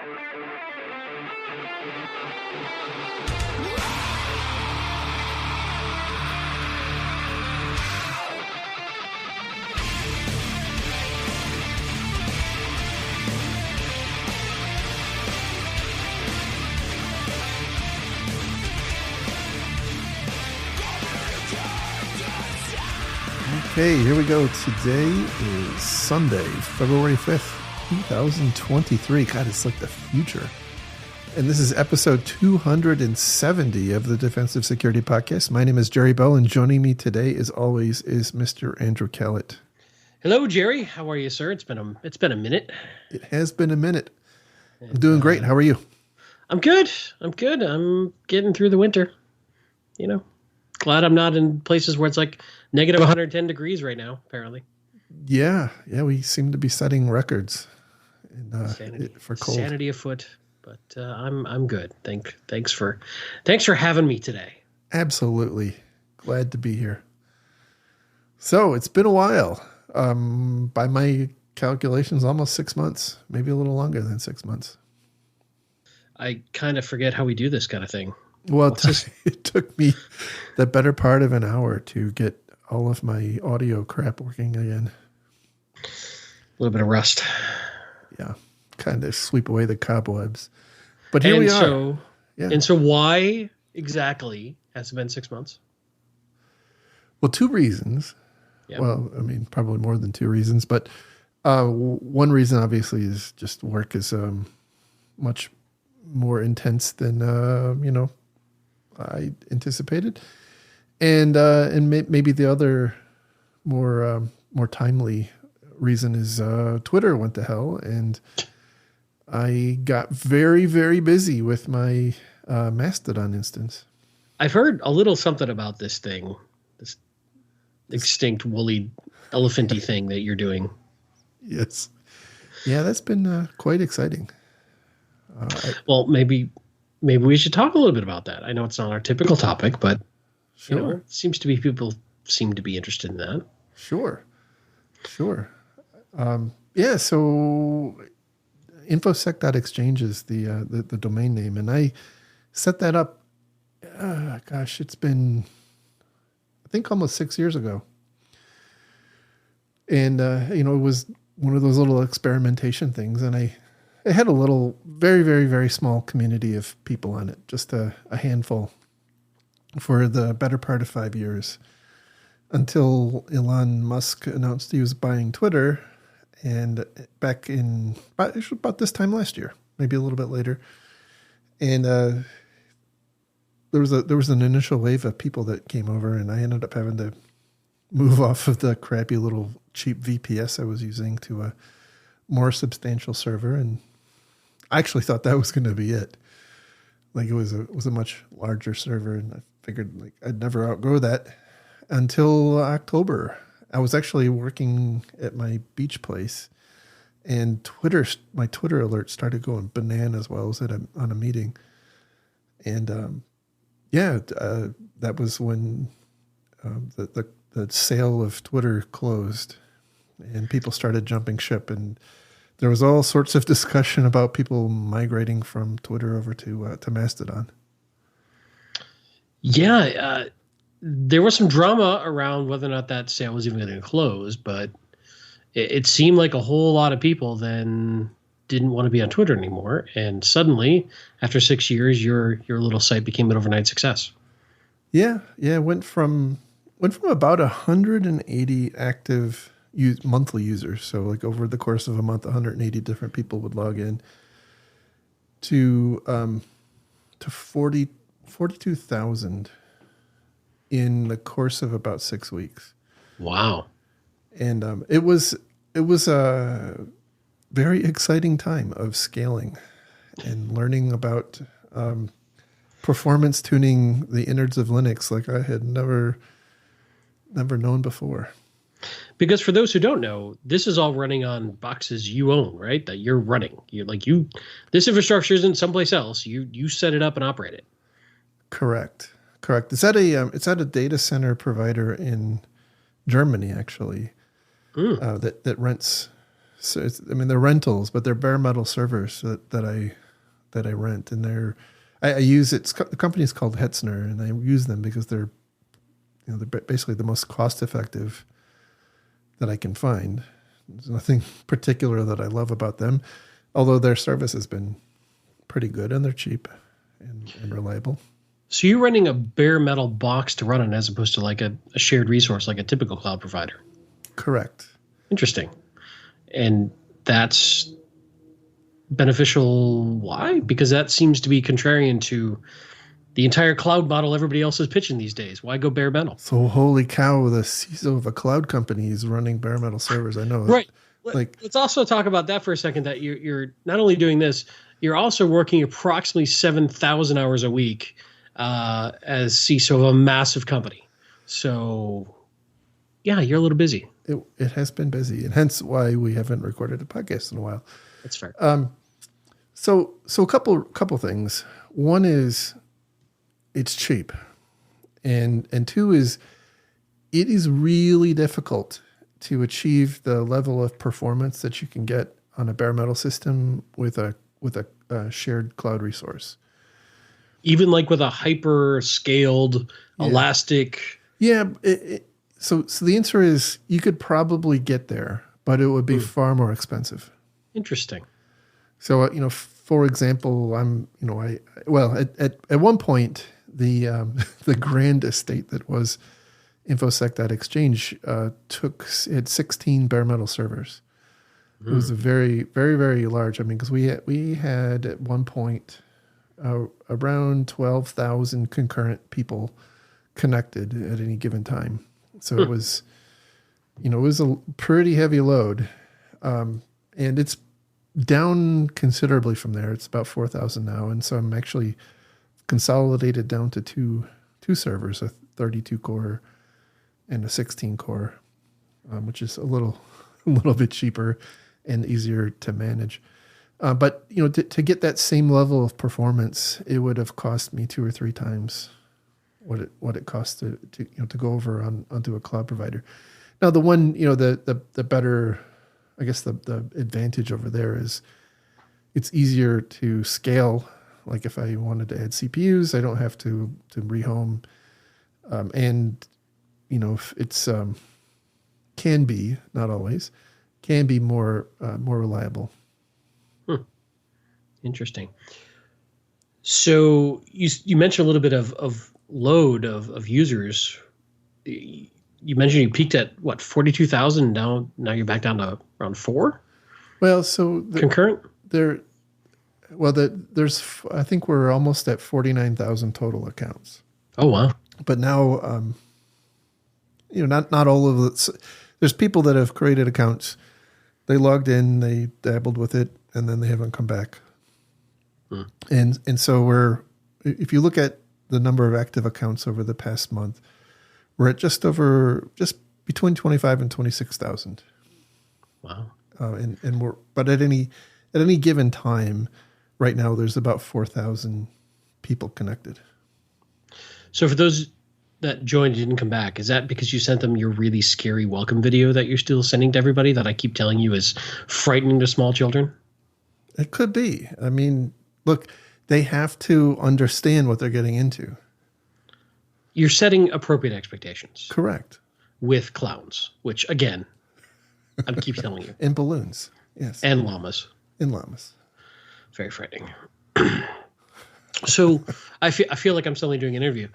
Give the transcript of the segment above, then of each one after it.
Okay, here we go. Today is Sunday, February 5th, 2023. God, it's like the future. And this is episode 270 of the Defensive Security Podcast. My name is Jerry Bell, and joining me today, as always, is Mr. Andrew Kellett. Hello, Jerry. How are you, sir? It's been a minute. It has been a minute. I'm doing great. How are you? I'm good. I'm getting through the winter. You know, glad I'm not in places where it's like negative 110 degrees right now, apparently. Yeah, we seem to be setting records for cold. Sanity afoot, but I'm good. Thanks for having me today. Absolutely. Glad to be here. So it's been a while. By my calculations, almost 6 months, maybe a little longer than 6 months. I kind of forget how we do this kind of thing. Well, it took me the better part of an hour to get all of my audio crap working again. A little bit of rust. Yeah, kind of sweep away the cobwebs. But here we are. And so why exactly has it been 6 months? Well, two reasons. Yeah. Well, I mean, probably more than two reasons. But one reason, obviously, is just work is much more intense than, I anticipated. And maybe the other more timely reason is Twitter went to hell, and I got very, very busy with my Mastodon instance. I've heard a little something about this thing, this extinct woolly elephanty thing that you're doing. Yes. Yeah, that's been quite exciting. Well, maybe we should talk a little bit about that. I know it's not our typical topic, but sure. It seems to be people seem to be interested in that. Sure. So infosec.exchange is the domain name, and I set that up. It's been, I think, almost 6 years ago. And it was one of those little experimentation things, and I had a little, very, very, very small community of people on it, just a handful, for the better part of 5 years, until Elon Musk announced he was buying Twitter, and back in about this time last year, maybe a little bit later, and there was an initial wave of people that came over, and I ended up having to move off of the crappy little cheap VPS I was using to a more substantial server, and I actually thought that was going to be it. Like it was a much larger server, and I figured like I'd never outgrow that until October. I was actually working at my beach place, and my Twitter alert started going bananas while I was on a meeting, and that was when the sale of Twitter closed, and people started jumping ship, and there was all sorts of discussion about people migrating from Twitter over to Mastodon. Yeah, there was some drama around whether or not that sale was even going to close, but it seemed like a whole lot of people then didn't want to be on Twitter anymore, and suddenly, after 6 years, your little site became an overnight success. Yeah, it went from about 180 active monthly users, so like over the course of a month, 180 different people would log in, to 42,000 in the course of about 6 weeks. Wow. And it was a very exciting time of scaling and learning about performance tuning the innards of Linux like I had never known before. Because for those who don't know, this is all running on boxes you own, right? That you're running. This infrastructure isn't someplace else. You set it up and operate it. Correct. It's at a data center provider in Germany, actually, that rents So I mean, they're rentals, but they're bare metal servers that I rent, and I use the company is called Hetzner, and I use them because they're basically the most cost effective that I can find. There's nothing particular that I love about them, although their service has been pretty good and they're cheap and reliable. So you're renting a bare metal box to run it as opposed to like a shared resource like a typical cloud provider. Correct. Interesting. And that's beneficial. Why? Because that seems to be contrarian to the entire cloud model everybody else is pitching these days. Why go bare metal? So holy cow, the CISO of a cloud company is running bare metal servers. I know. Right. Let's also talk about that for a second, that you're not only doing this, you're also working approximately 7,000 hours a week as CISO of a massive company. So yeah, you're a little busy. It has been busy, and hence why we haven't recorded a podcast in a while. That's fair. So a couple things. One is it's cheap, and two is it is really difficult to achieve the level of performance that you can get on a bare metal system with a shared cloud resource. Even like with a hyper scaled elastic. Yeah. So the answer is you could probably get there, but it would be far more expensive. Interesting. So, for example, at one point, the grand estate that was infosec.exchange had 16 bare metal servers. It was a very, very, very large. I mean, because we had at one point around 12,000 concurrent people connected at any given time. So it was, it was a pretty heavy load, and it's down considerably from there. It's about 4,000 now, and so I'm actually consolidated down to two servers, a 32 core and a 16 core, which is a little bit cheaper and easier to manage. But to get that same level of performance, it would have cost me 2 or 3 times what it costs to go over onto a cloud provider. Now the one the better, I guess the advantage over there is it's easier to scale. Like if I wanted to add CPUs, I don't have to rehome, and it's can be, not always, can be more reliable. Interesting. So you mentioned a little bit of load of users. You mentioned you peaked at 42,000. Now you're back down to around 4. Well, so concurrent there's I think we're almost at 49,000 total accounts. Oh wow! But now, not all of it. There's people that have created accounts. They logged in, they dabbled with it, and then they haven't come back. And so if you look at the number of active accounts over the past month, we're at just between 25 and 26,000. Wow. But at any given time, right now there's about 4,000 people connected. So for those that joined and didn't come back, is that because you sent them your really scary welcome video that you're still sending to everybody that I keep telling you is frightening to small children? It could be. I mean, look, they have to understand what they're getting into. You're setting appropriate expectations. Correct. With clowns, which again, I keep telling you. And balloons. Yes. And llamas. Very frightening. So I feel like I'm suddenly doing an interview.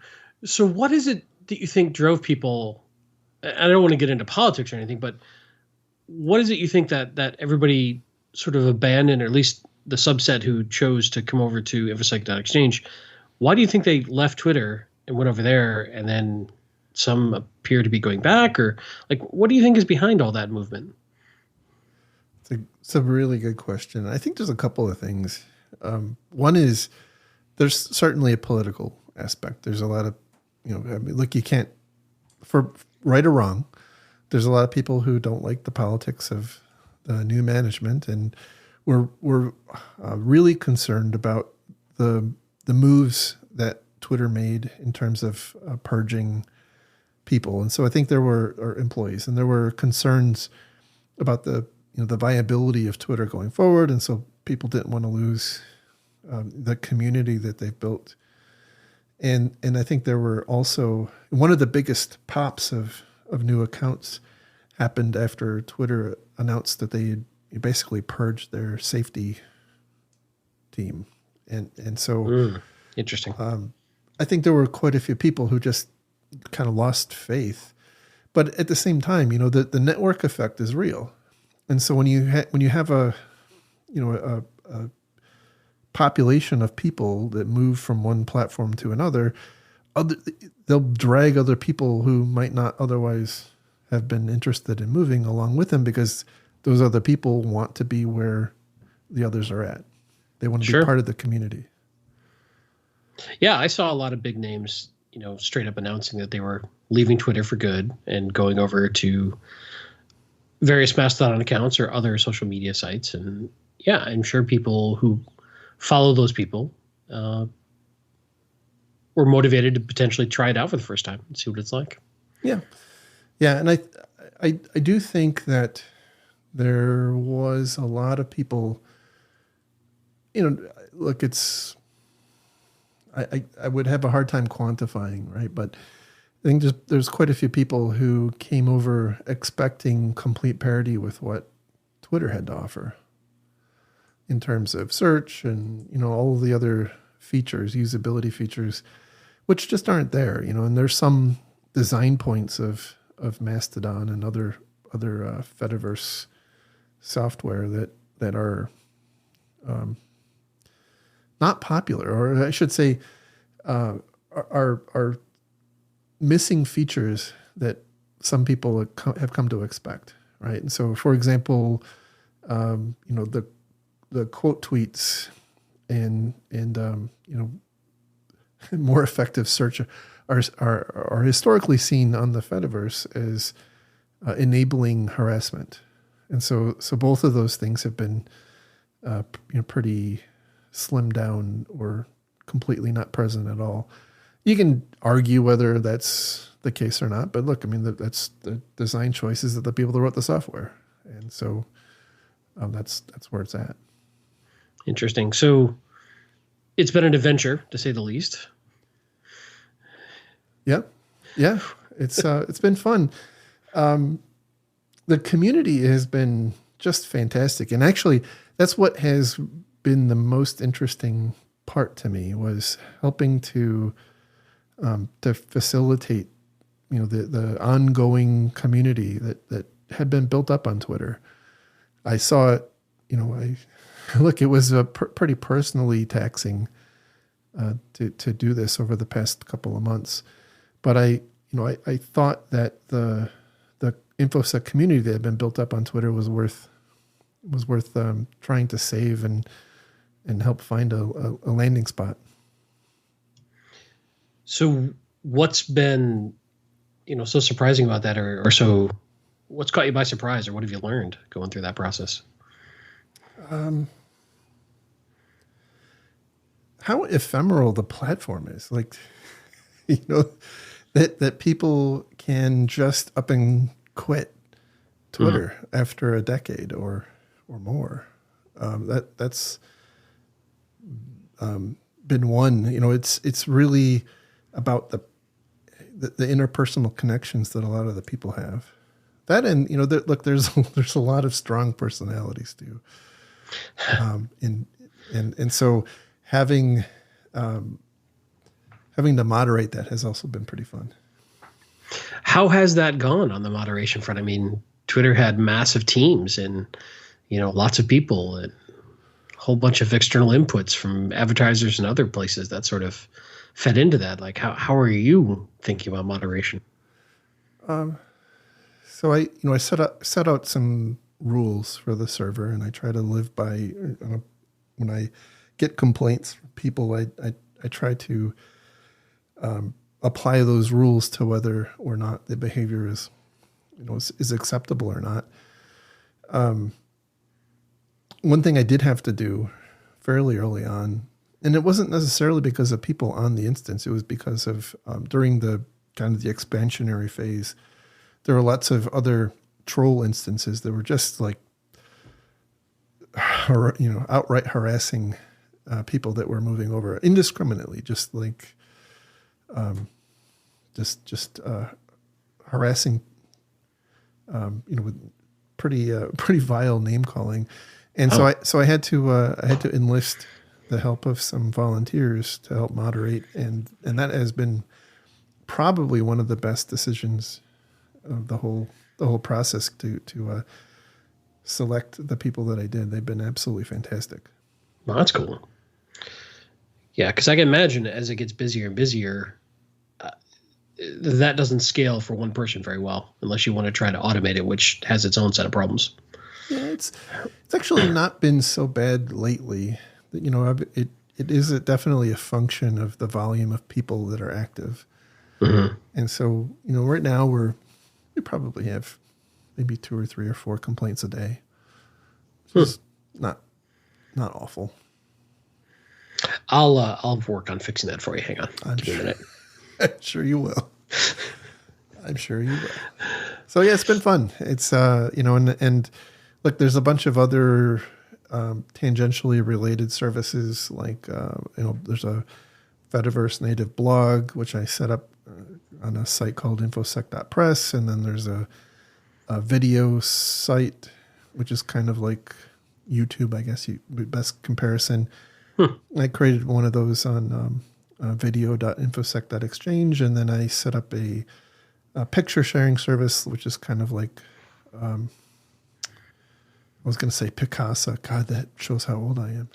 So what is it that you think drove people? I don't want to get into politics or anything, but what is it you think that everybody sort of abandoned, or at least the subset who chose to come over to infosec.exchange? Why do you think they left Twitter and went over there, and then some appear to be going back? Or like, what do you think is behind all that movement? It's a really good question. I think there's a couple of things. One is there's certainly a political aspect. There's a lot of, look, you can't, for right or wrong, there's a lot of people who don't like the politics of the new management, and we're really concerned about the moves that Twitter made in terms of purging people. And so I think there were employees, and there were concerns about the the viability of Twitter going forward, and so people didn't want to lose the community that they've built. And I think there were also one of the biggest pops of new accounts happened after Twitter announced that they had basically purged their safety team, and so interesting. I think there were quite a few people who just kind of lost faith, but at the same time, the network effect is real, and so when you have a population of people that move from one platform to another, they'll drag other people who might not otherwise have been interested in moving along with them, because those other people want to be where the others are at. They want to be part of the community. Yeah, I saw a lot of big names, straight up announcing that they were leaving Twitter for good and going over to various Mastodon accounts or other social media sites. And yeah, I'm sure people who follow those people were motivated to potentially try it out for the first time and see what it's like. Yeah. Yeah. And I do think that there was a lot of people, look, I would have a hard time quantifying, right? But I think there's quite a few people who came over expecting complete parity with what Twitter had to offer in terms of search and, all of the other features, usability features, which just aren't there, and there's some design points of Mastodon and other Fediverse software that are not popular, or I should say, are missing features that some people have come to expect, right? And so, for example, the quote tweets and more effective search are historically seen on the Fediverse as enabling harassment, and so both of those things have been pretty slimmed down or completely not present at all. You can argue whether that's the case or not, but look, I mean, that's the design choices of the people that wrote the software, and so that's where it's at. Interesting. So it's been an adventure, to say the least. Yep. Yeah. It's been fun. The community has been just fantastic. And actually, that's what has been the most interesting part to me, was helping to facilitate, the ongoing community that had been built up on Twitter. I saw it, it was pretty personally taxing to do this over the past couple of months. But I thought that the InfoSec community that had been built up on Twitter was worth trying to save and help find a landing spot. So what's been, so surprising about that, or so what's caught you by surprise, or what have you learned going through that process? How ephemeral the platform is. Like, that people can just up and quit Twitter after a decade or more. That's been one. It's really about the interpersonal connections that a lot of the people have. That, and look, there's a lot of strong personalities too. And so having to moderate that has also been pretty fun. How has that gone on the moderation front? I mean, Twitter had massive teams and, lots of people and a whole bunch of external inputs from advertisers and other places that sort of fed into that. Like, how are you thinking about moderation? So I set out some rules for the server, and I try to live by, when I get complaints from people, I try to apply those rules to whether or not the behavior is acceptable or not. One thing I did have to do fairly early on, and it wasn't necessarily because of people on the instance, it was because of during the kind of the expansionary phase, there were lots of other troll instances that were just like outright harassing people that were moving over indiscriminately, just like just harassing, with pretty vile name calling, and so I had to enlist the help of some volunteers to help moderate, and that has been probably one of the best decisions of the whole process to select the people that I did. They've been absolutely fantastic. Well, that's cool. Yeah, because I can imagine as it gets busier and busier, that doesn't scale for one person very well unless you want to try to automate it, which has its own set of problems. Yeah, it's actually not been so bad lately. It is definitely a function of the volume of people that are active. Mm-hmm. And so, right now we probably have maybe 2 or 3 or 4 complaints a day. It's not awful. I'll work on fixing that for you. Hang on. I'm sure you will. I'm sure you will. So yeah, it's been fun. It's and look, there's a bunch of other tangentially related services like there's a Fediverse native blog which I set up on a site called infosec.press, and then there's a video site which is kind of like YouTube, I guess, best comparison. I created one of those on video.infosec.exchange, and then I set up a picture sharing service, which is kind of like, I was going to say Picasa. God, that shows how old I am.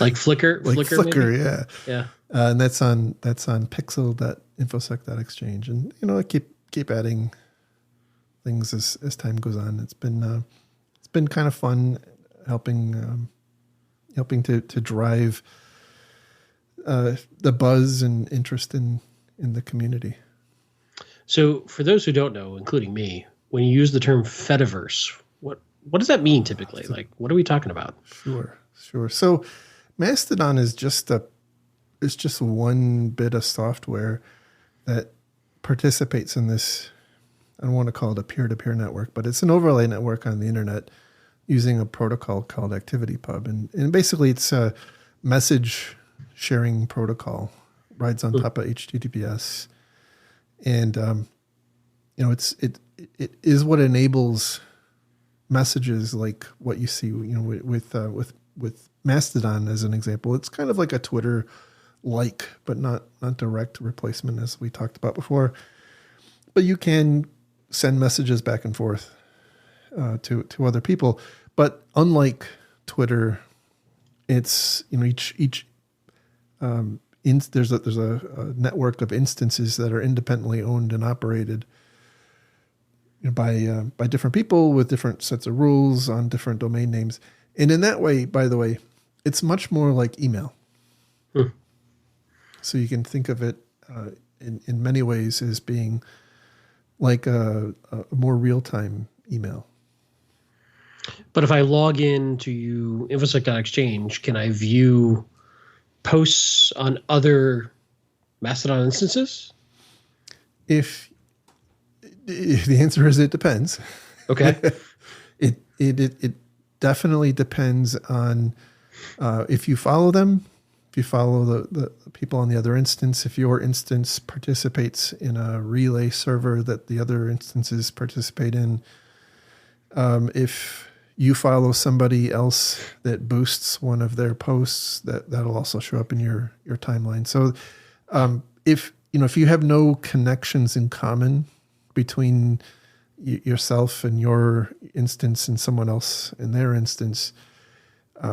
Like Flickr? Like Flickr, maybe? Yeah. Yeah. And that's on pixel.infosec.exchange. And, I keep adding things as time goes on. It's been kind of fun helping to drive the buzz and interest in the community. So for those who don't know, including me, when you use the term Fediverse, what does that mean typically? Like, what are we talking about? Sure. So Mastodon is just one bit of software that participates in this. I don't want to call it a peer-to-peer network, but it's an overlay network on the internet using a protocol called ActivityPub. And basically it's a message sharing protocol, rides on top of HTTPS. And, it is what enables messages like what you see, with Mastodon as an example. It's kind of like a Twitter like, but not direct replacement as we talked about before. But you can send messages back and forth to other people. But unlike Twitter, it's each there's a network of instances that are independently owned and operated by different people with different sets of rules on different domain names. And in that way, by the way, it's much more like email. So you can think of it in many ways as being like a more real-time email. But if I log into infosec.exchange, can I view posts on other Mastodon instances? If the answer is it depends. Okay. It definitely depends on if you follow them, if you follow the people on the other instance, if your instance participates in a relay server that the other instances participate in, if you follow somebody else that boosts one of their posts, that'll also show up in your timeline. So if you have no connections in common between yourself and your instance and someone else in their instance,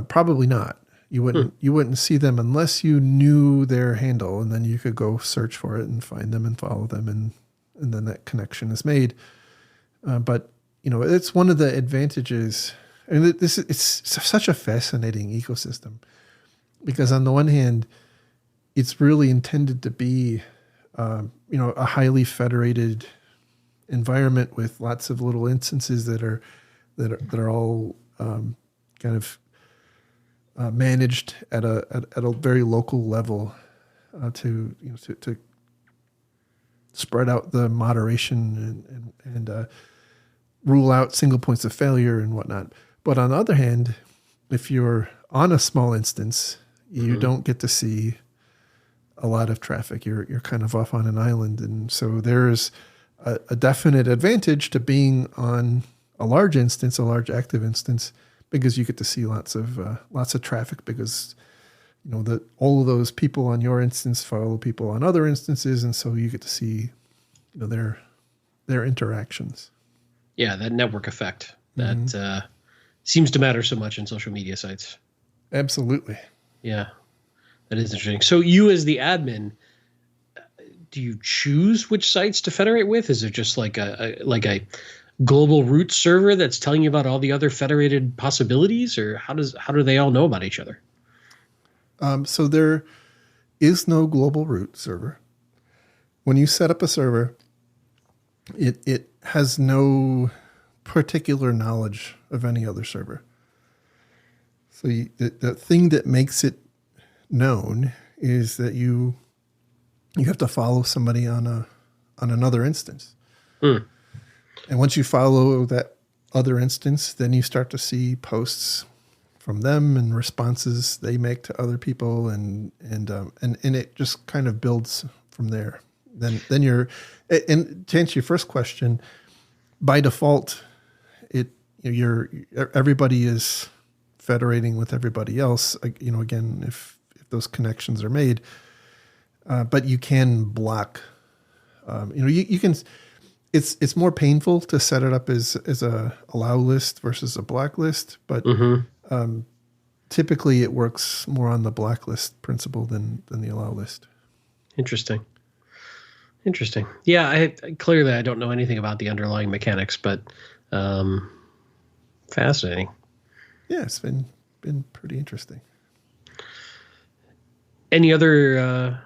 probably not. You wouldn't see them unless you knew their handle, and then you could go search for it and find them and follow them, and then that connection is made. But it's one of the advantages. I mean, it's such a fascinating ecosystem because on the one hand, it's really intended to be, a highly federated environment with lots of little instances that are all kind of managed at a very local level to spread out the moderation and rule out single points of failure and whatnot. But on the other hand, if you're on a small instance, you don't get to see a lot of traffic. You're kind of off on an island, and so there's a definite advantage to being on a large instance, a large active instance, because you get to see lots of traffic, because that all of those people on your instance follow people on other instances, and so you get to see their interactions. Yeah, that network effect that seems to matter so much in social media sites. Absolutely. Yeah, that is interesting. So you, as the admin, do you choose which sites to federate with? Is it just like a global root server that's telling you about all the other federated possibilities, or how do they all know about each other? So there is no global root server. When you set up a server, it has no particular knowledge of any other server. So the thing that makes it known is that you have to follow somebody on another instance. And once you follow that other instance, then you start to see posts from them and responses they make to other people, and it just kind of builds from there. Then you're, and to answer your first question, by default, everybody is federating with everybody else. Again, if those connections are made, but you can block. You can. It's more painful to set it up as a allow list versus a blacklist, but typically it works more on the blacklist principle than the allow list. Interesting. Yeah, clearly I don't know anything about the underlying mechanics, but fascinating. Yeah, it's been pretty interesting. Any other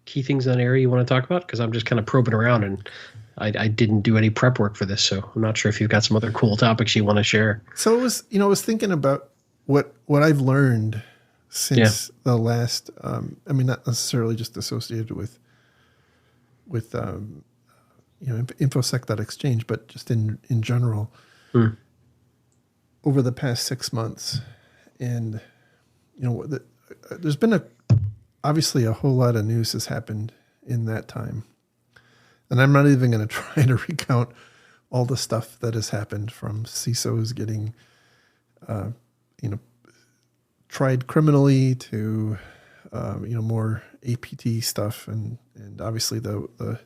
key things in that area you want to talk about? Because I'm just kind of probing around, and I didn't do any prep work for this, so I'm not sure if you've got some other cool topics you want to share. So I was thinking about what I've learned since the last. Not necessarily just associated with infosec.exchange, but just in general over the past 6 months. And there's been obviously a whole lot of news has happened in that time, and I'm not even going to try to recount all the stuff that has happened, from CISOs getting tried criminally to more APT stuff, and obviously the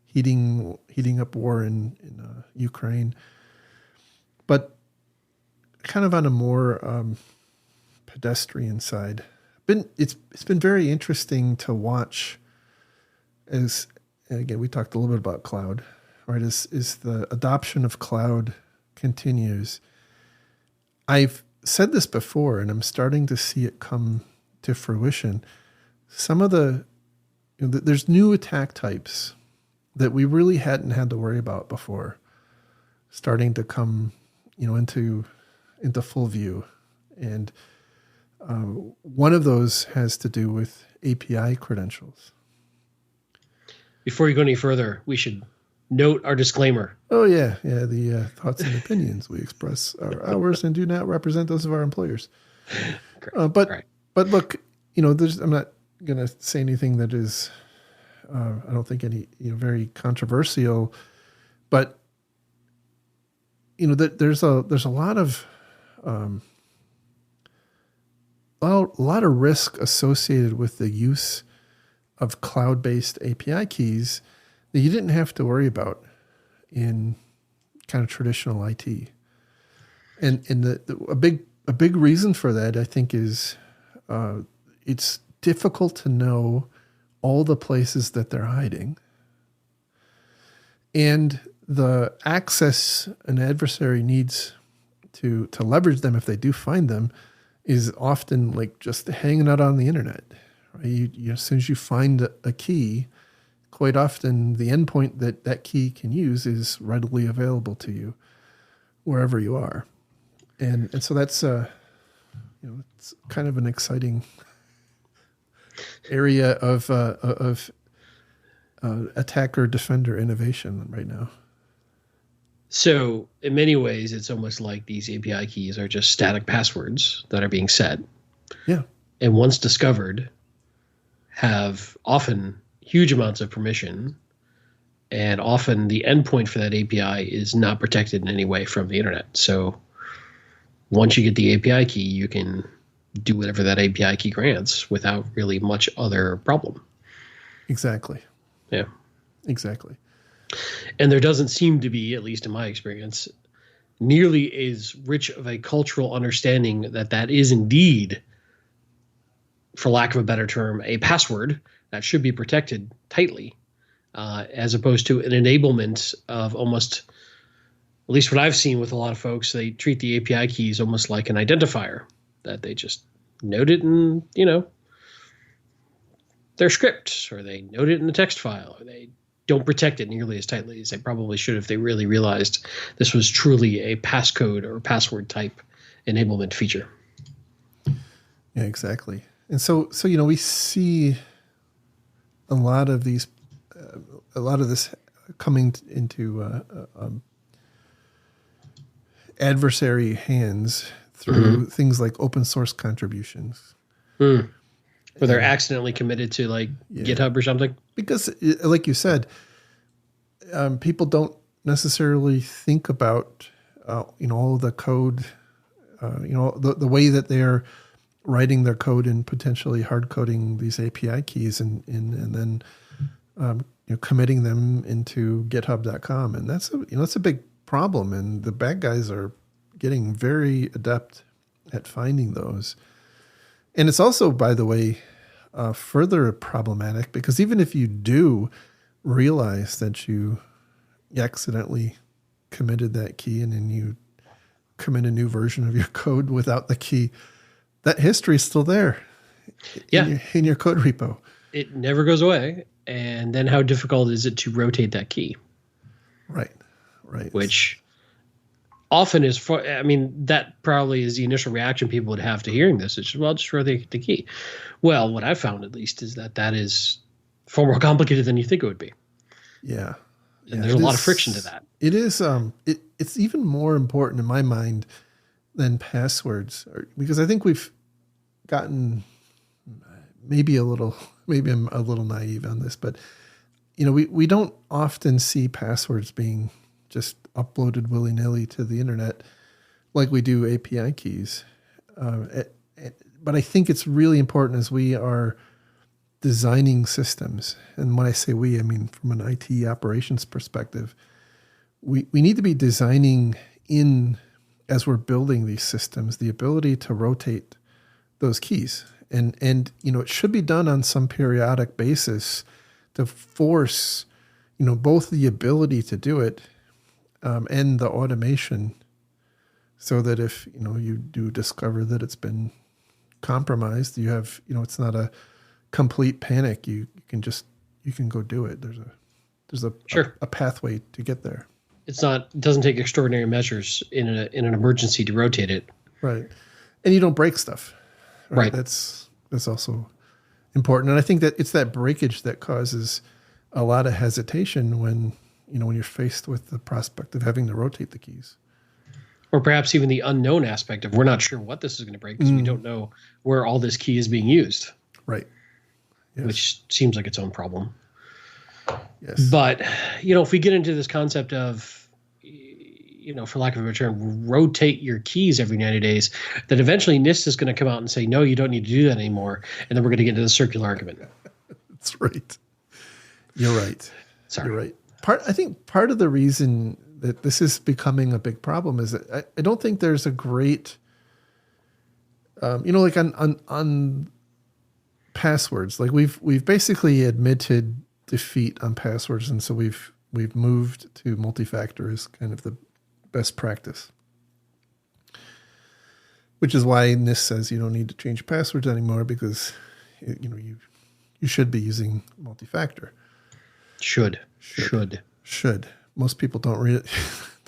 heating up war in Ukraine. But kind of on a more pedestrian side, it's been very interesting to watch. As again, we talked a little bit about cloud, right? As the adoption of cloud continues, I've said this before, and I'm starting to see it come to fruition. Some of there's new attack types that we really hadn't had to worry about before, starting to come, into full view. And one of those has to do with API credentials. Before you go any further, we should note our disclaimer. Oh yeah. The thoughts and opinions we express are ours and do not represent those of our employers. But look, I'm not going to say anything that is, I don't think any very controversial, but there's a lot of risk associated with the use of cloud-based API keys that you didn't have to worry about in kind of traditional IT. And a big reason for that, I think, is it's difficult to know all the places that they're hiding. And the access an adversary needs to leverage them, if they do find them, is often like just hanging out on the internet. Right? As soon as you find a key, quite often the endpoint that key can use is readily available to you wherever you are. And so that's it's kind of an exciting area of attacker defender innovation right now. So in many ways, it's almost like these API keys are just static passwords that are being set. Yeah. And once discovered, have often huge amounts of permission. And often the endpoint for that API is not protected in any way from the internet. So once you get the API key, you can do whatever that API key grants without really much other problem. Exactly. Yeah. Exactly. And there doesn't seem to be, at least in my experience, nearly as rich of a cultural understanding that that is indeed, for lack of a better term, a password that should be protected tightly, as opposed to an enablement of almost, at least what I've seen with a lot of folks, they treat the API keys almost like an identifier that they just note it in, their script, or they note it in a text file, or they don't protect it nearly as tightly as they probably should if they really realized this was truly a passcode or password type enablement feature. Yeah, exactly. And so we see a lot of this coming into adversary hands through things like open source contributions. Where they're accidentally committed to GitHub or something. Because, like you said, people don't necessarily think about, all of the code, the way that they're writing their code and potentially hard coding these API keys and then committing them into GitHub.com, and that's a big problem. And the bad guys are getting very adept at finding those. And it's also, by the way, further problematic because even if you do realize that you accidentally committed that key and then you commit a new version of your code without the key, that history is still there in your code repo. It never goes away. And then how difficult is it to rotate that key? Right. Which often is, that probably is the initial reaction people would have to hearing this. It's, well, just rotate the key. Well, what I've found at least is that is far more complicated than you think it would be. Yeah. And there's a lot of friction to that. It is. It's even more important in my mind than passwords, because I think we've gotten maybe I'm a little naive on this, but we don't often see passwords being just uploaded willy-nilly to the internet like we do API keys. But I think it's really important as we are designing systems. And when I say we, I mean from an IT operations perspective, we need to be designing in, as we're building these systems, the ability to rotate those keys. And it should be done on some periodic basis to force, both the ability to do it and the automation, so that if, you do discover that it's been compromised, you have, it's not a complete panic. You can go do it. There's a pathway to get there. It doesn't take extraordinary measures in an emergency to rotate it. Right. And you don't break stuff. Right. That's also important. And I think that it's that breakage that causes a lot of hesitation when you're faced with the prospect of having to rotate the keys. Or perhaps even the unknown aspect of, we're not sure what this is going to break because we don't know where all this key is being used. Right. Yes. Which seems like its own problem. Yes. But, if we get into this concept of, for lack of a better term, rotate your keys every 90 days, then eventually NIST is going to come out and say, no, you don't need to do that anymore. And then we're going to get into the circular argument. That's right. You're right. Sorry. You're right. I think part of the reason that this is becoming a big problem is that I don't think there's a great, like on passwords, like we've basically admitted defeat on passwords. And so we've moved to multi-factor as kind of the best practice, which is why NIST says you don't need to change passwords anymore because, you should be using multi-factor. Should. Most people don't read it.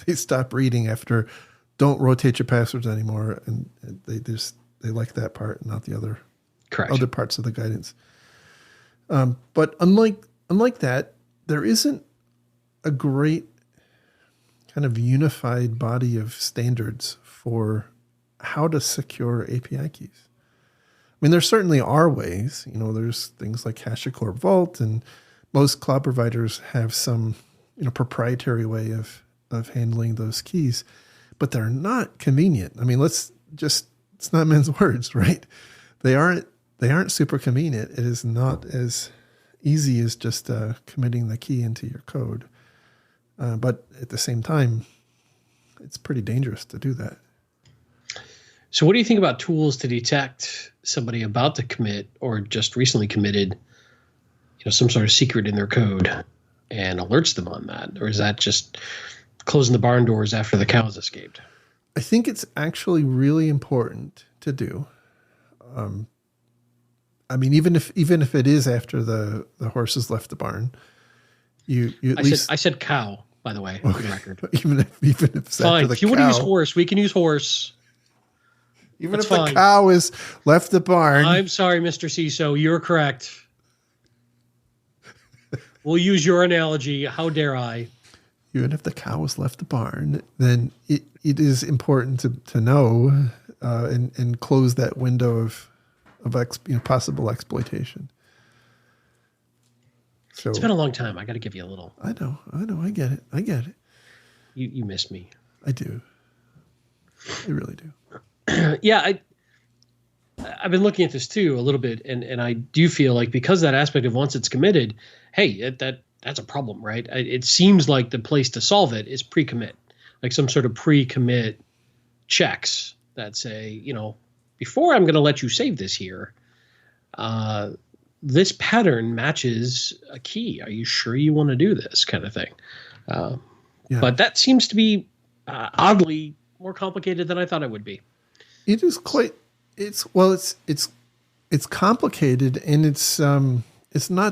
They stop reading after don't rotate your passwords anymore. And they like that part, not the other, other parts of the guidance. But unlike that, there isn't a great kind of unified body of standards for how to secure API keys. I mean, there certainly are ways. There's things like HashiCorp Vault, and most cloud providers have some proprietary way of handling those keys, but they're not convenient. I mean, it's not men's words, right? They aren't super convenient. It is not as easy as just committing the key into your code. But at the same time, it's pretty dangerous to do that. So what do you think about tools to detect somebody about to commit or just recently committed, some sort of secret in their code and alerts them on that? Or is that just closing the barn doors after the cow has escaped? I think it's actually really important to do. I mean, even if it is after the horse has left the barn, I said cow, by the way, for the record. even if it's fine. After the if you cow, want to use horse, we can use horse. Even That's if fine. the cow has left the barn. I'm sorry, Mr. CISO, you're correct. We'll use your analogy. How dare I? Even if the cow has left the barn, then it is important to know and close that window of possible exploitation. So It's been a long time. I got to give you a little. I know. I get it. You missed me. I do. I really do. Yeah, I've been looking at this too a little bit, and I do feel like because that aspect of once it's committed, hey, that's a problem, right? It seems like the place to solve it is pre-commit, like some sort of pre-commit checks that say, before I'm going to let you save this here, this pattern matches a key. Are you sure you want to do this kind of thing? Yeah. But that seems to be oddly more complicated than I thought it would be. It is quite. It's complicated, and it's not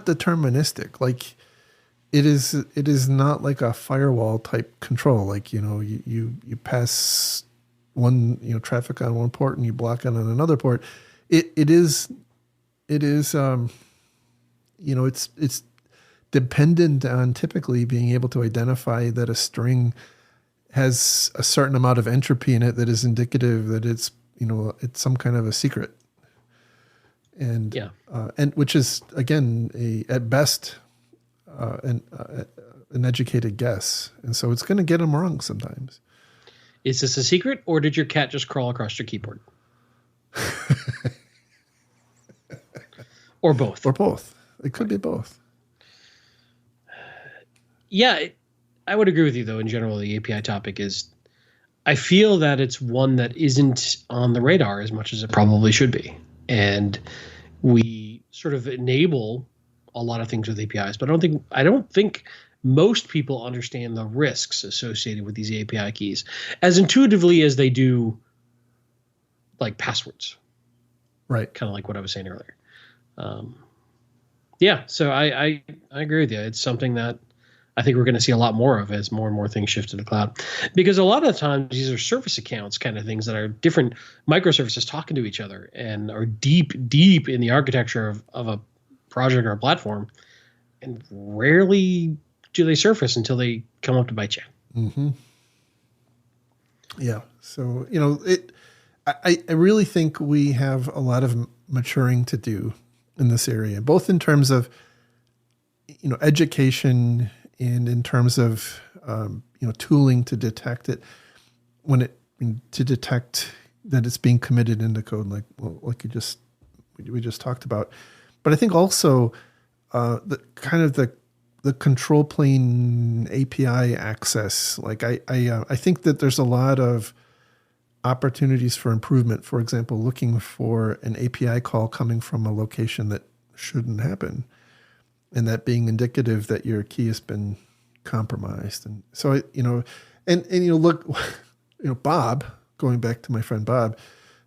deterministic. Like it is not like a firewall type control. Like you pass one traffic on one port and you block it on another port. It's dependent on typically being able to identify that a string has a certain amount of entropy in it that is indicative that it's some kind of a secret. And and which is again at best an educated guess, and so it's going to get them wrong sometimes. Is this a secret, or did your cat just crawl across your keyboard? Or both? Or both. It could be both. Yeah, I would agree with you, though, in general, the API topic is, I feel that it's one that isn't on the radar as much as it probably should be. And we sort of enable a lot of things with APIs, but I don't think most people understand the risks associated with these API keys as intuitively as they do like passwords. Right. Kind of like what I was saying earlier. Yeah, so I agree with you. It's something that I think we're going to see a lot more of as more and more things shift to the cloud, because a lot of the times these are service accounts kind of things that are different microservices talking to each other and are deep in the architecture of a project or a platform, and rarely do they surface until they come up to bite you. Mm-hmm. Yeah. So, I really think we have a lot of maturing to do in this area, both in terms of, education and in terms of, tooling to detect it to detect that it's being committed into code, like we just talked about. But I think also the control plane API access. Like I think that there's a lot of opportunities for improvement. For example, looking for an API call coming from a location that shouldn't happen, and that being indicative that your key has been compromised. And so look, Bob, going back to my friend Bob,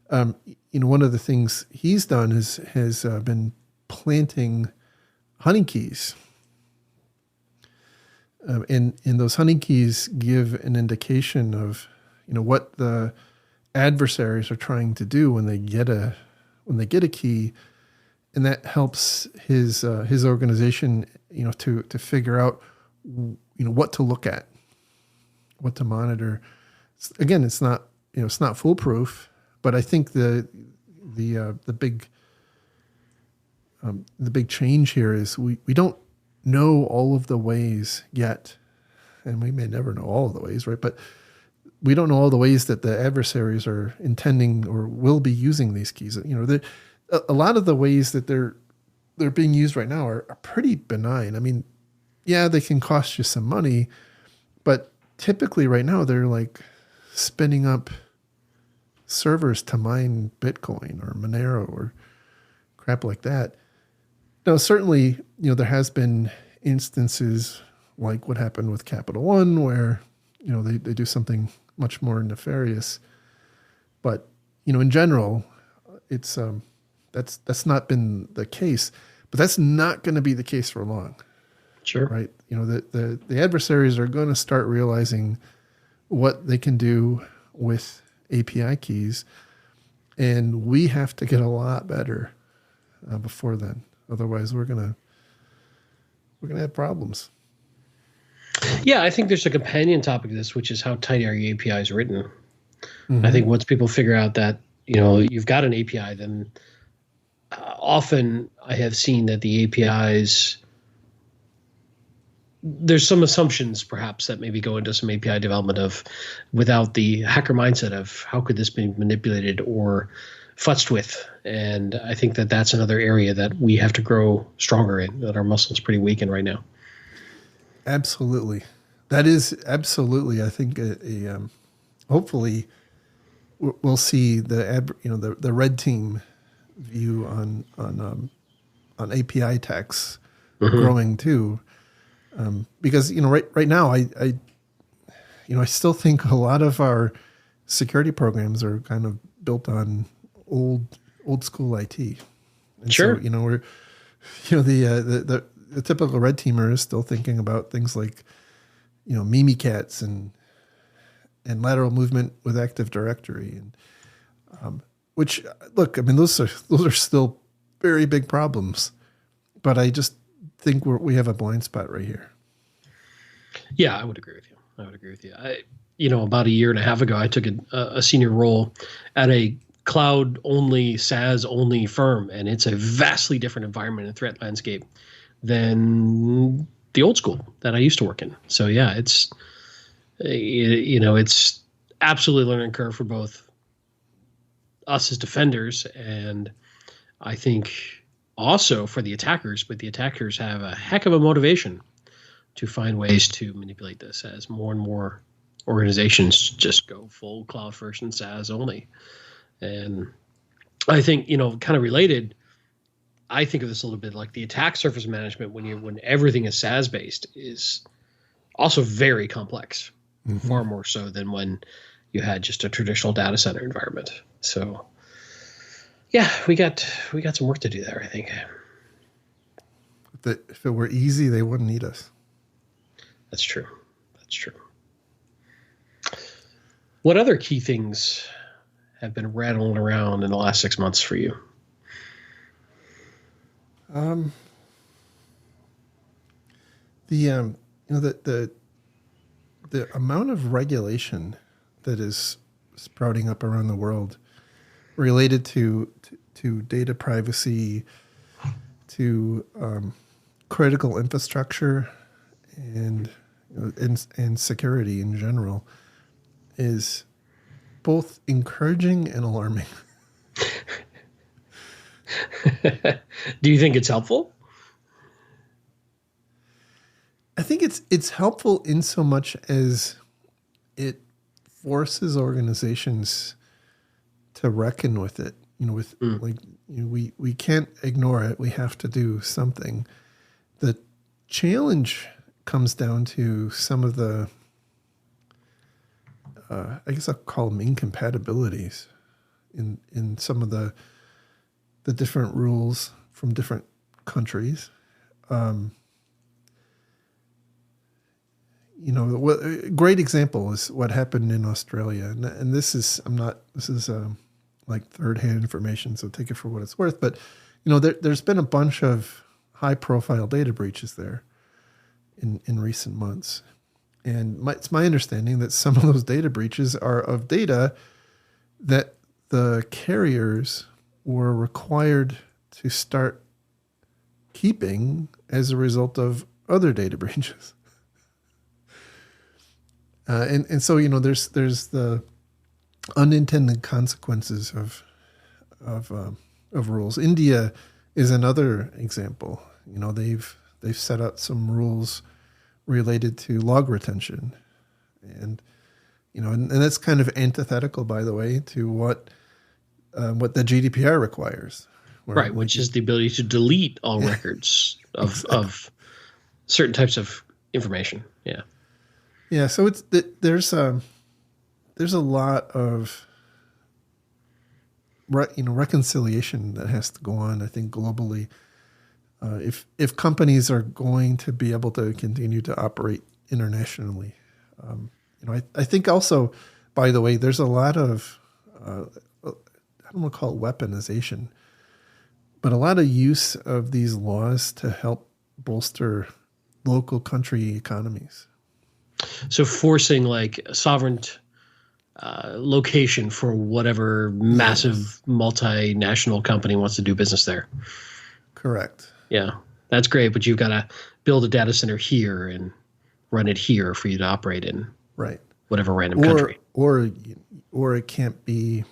one of the things he's done has been planting honey keys. And those honey keys give an indication of, what the adversaries are trying to do when they get a key, and that helps his organization, to figure out, what to look at what to monitor. Again, it's not, it's not foolproof, but I think the big change here is we don't know all of the ways yet, and we may never know all of the ways, right? But we don't know all the ways that the adversaries are intending or will be using these keys. A lot of the ways that they're being used right now are pretty benign. I mean, yeah, they can cost you some money, but typically right now they're like spinning up servers to mine Bitcoin or Monero or crap like that. Now, certainly, there has been instances like what happened with Capital One where, they do something much more nefarious. But, in general, it's that's not been the case. But that's not going to be the case for long. Sure. Right? The adversaries are going to start realizing what they can do with API keys, and we have to get a lot better before then. Otherwise, we're gonna have problems. Yeah, I think there's a companion topic to this, which is how tight are your APIs written. Mm-hmm. I think once people figure out that you've got an API, then often I have seen that the APIs, there's some assumptions perhaps that maybe go into some API development of without the hacker mindset of how could this be manipulated or futzed with. And I think that that's another area that we have to grow stronger in, that our muscle's pretty weak in right now. Absolutely. That is absolutely, I think, hopefully we'll see the red team view on API attacks growing too. Because, right now I still think a lot of our security programs are kind of built on old school IT. And sure. So, we're, the typical red teamer is still thinking about things like, Mimikatz and lateral movement with Active Directory, and which, look, I mean, those are still very big problems, but I just think we have a blind spot right here. Yeah, I would agree with you. About a year and a half ago, I took a senior role at a cloud-only, SaaS-only firm, and it's a vastly different environment and threat landscape than the old school that I used to work in. So yeah, it's absolutely learning curve for both us as defenders, and I think also for the attackers. But the attackers have a heck of a motivation to find ways to manipulate this as more and more organizations just go full cloud first and SaaS only. And I think, kind of related, I think of this a little bit like the attack surface management when everything is SaaS based is also very complex, far more so than when you had just a traditional data center environment. So yeah, we got some work to do there, I think. If it were easy, they wouldn't need us. That's true. What other key things have been rattling around in the last 6 months for you? The amount of regulation that is sprouting up around the world related to data privacy, to critical infrastructure, and security in general is both encouraging and alarming. Do you think it's helpful? I think it's helpful in so much as it forces organizations to reckon with it. We can't ignore it. We have to do something. The challenge comes down to some of the, I guess I'll call them incompatibilities in some of the different rules from different countries. A great example is what happened in Australia, and this is like third-hand information, so take it for what it's worth. But there's been a bunch of high-profile data breaches there in recent months, And it's my understanding that some of those data breaches are of data that the carriers were required to start keeping as a result of other data breaches. And so, there's the unintended consequences of rules. India is another example. They've set out some rules related to log retention, and that's kind of antithetical, by the way, to what the GDPR requires. Right, which is the ability to delete all records of certain types of information. Yeah. Yeah, so there's a lot of reconciliation that has to go on, I think, globally. If companies are going to be able to continue to operate internationally, I think also, by the way, there's a lot of I don't want to call it weaponization, but a lot of use of these laws to help bolster local country economies. So forcing like a sovereign location for whatever massive multinational company wants to do business there. Correct. Yeah, that's great, but you've got to build a data center here and run it here for you to operate in. Right. Whatever random country. Or it can't be,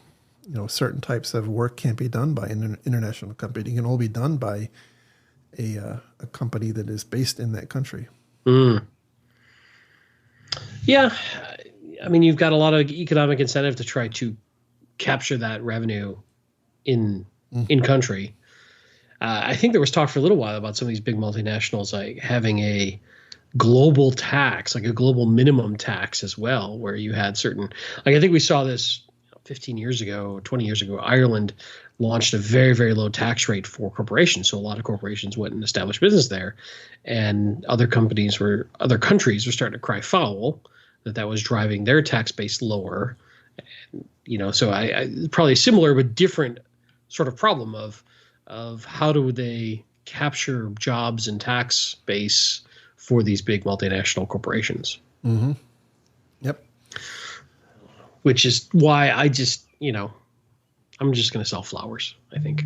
certain types of work can't be done by an international company. It can all be done by a company that is based in that country. Mm. Yeah, I mean, you've got a lot of economic incentive to try to capture that revenue in country. I think there was talk for a little while about some of these big multinationals like having a global tax, like a global minimum tax as well, where you had certain, like I think we saw this 15 years ago, 20 years ago. Ireland launched a very, very low tax rate for corporations. So a lot of corporations went and established business there, and other countries were starting to cry foul that was driving their tax base lower. And, so I probably similar but different sort of problem of how do they capture jobs and tax base for these big multinational corporations. Mm-hmm. Yep. Which is why I just, I'm just going to sell flowers, I think.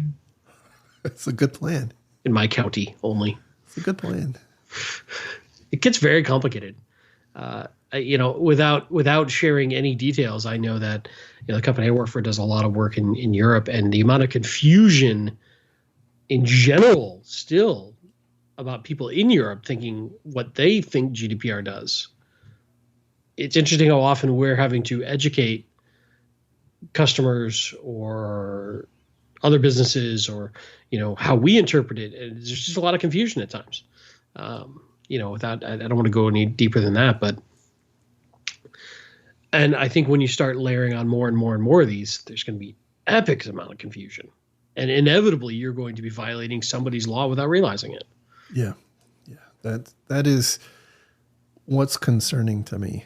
It's a good plan. In my county only. It's a good plan. It gets very complicated. Without sharing any details, I know that the company I work for does a lot of work in Europe, and the amount of confusion in general still about people in Europe thinking what they think GDPR does. It's interesting how often we're having to educate customers or other businesses or, how we interpret it. And there's just a lot of confusion at times. Without, I don't want to go any deeper than that, and I think when you start layering on more and more and more of these, there's going to be epic amount of confusion, and inevitably you're going to be violating somebody's law without realizing it. Yeah. That is what's concerning to me.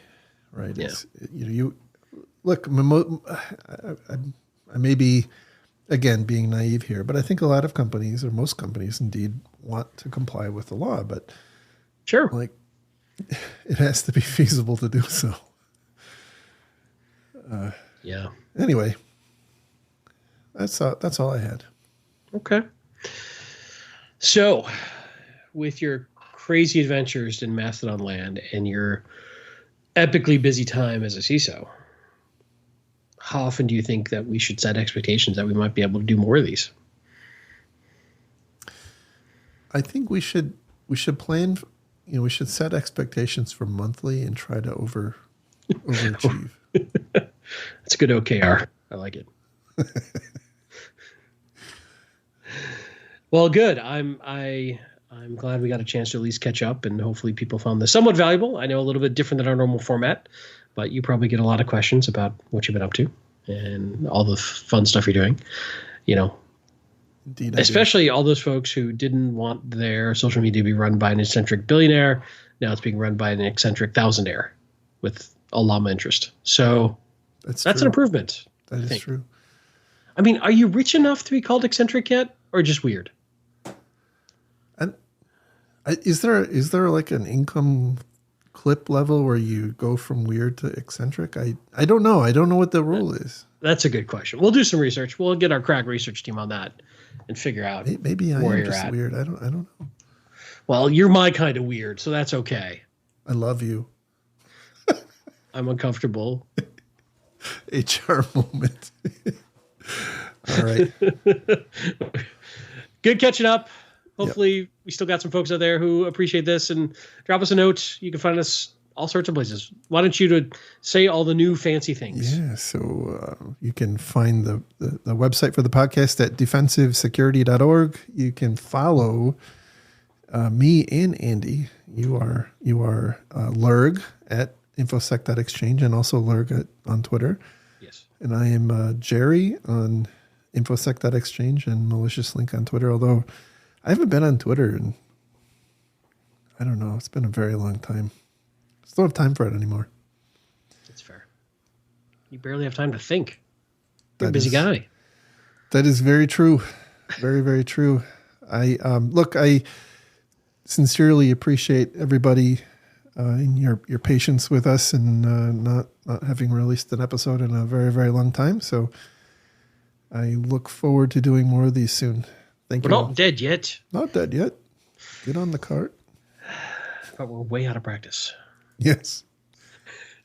Right. Yeah. You look, I may be, again, being naive here, but I think a lot of companies, or most companies indeed, want to comply with the law, but sure, like it has to be feasible to do so. Yeah. Anyway, that's all I had. Okay. So, with your crazy adventures in Mastodon land and your epically busy time as a CISO, how often do you think that we should set expectations that we might be able to do more of these? I think we should plan. We should set expectations for monthly and try to overachieve. That's a good OKR. I like it. Well, good. I'm glad we got a chance to at least catch up, and hopefully people found this somewhat valuable. I know a little bit different than our normal format, but you probably get a lot of questions about what you've been up to and all the fun stuff you're doing. Indeed, especially all those folks who didn't want their social media to be run by an eccentric billionaire. Now it's being run by an eccentric thousandaire with a llama interest. So that's an improvement. That is true. I mean, are you rich enough to be called eccentric yet, or just weird? And is there like an income clip level where you go from weird to eccentric? I don't know. I don't know what the rule is. That's a good question. We'll do some research. We'll get our crack research team on that and figure out. Maybe I am just weird. I don't know. Well, you're my kind of weird, so that's okay. I love you. I'm uncomfortable. HR moment. All right. Good catching up. Hopefully we still got some folks out there who appreciate this, and drop us a note. You can find us all sorts of places. Why don't you to say all the new fancy things? Yeah. So you can find the website for the podcast at defensivesecurity.org. You can follow me and Andy. You are Lurg at infosec.exchange and also Lurg on Twitter. Yes. And I am Jerry on infosec.exchange and Malicious Link on Twitter, although I haven't been on Twitter in, I don't know, it's been a very long time. I just don't have time for it anymore. That's fair. You barely have time to think. You're a busy guy. That is very true. Very, very true. I sincerely appreciate everybody in your patience with us and not having released an episode in a very, very long time. So I look forward to doing more of these soon. Thank you. We're not dead yet. Not dead yet. Get on the cart. But we're way out of practice. Yes.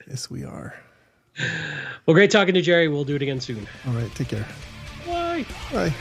Yes, we are. Well, great talking to Jerry. We'll do it again soon. All right. Take care. Bye. Bye.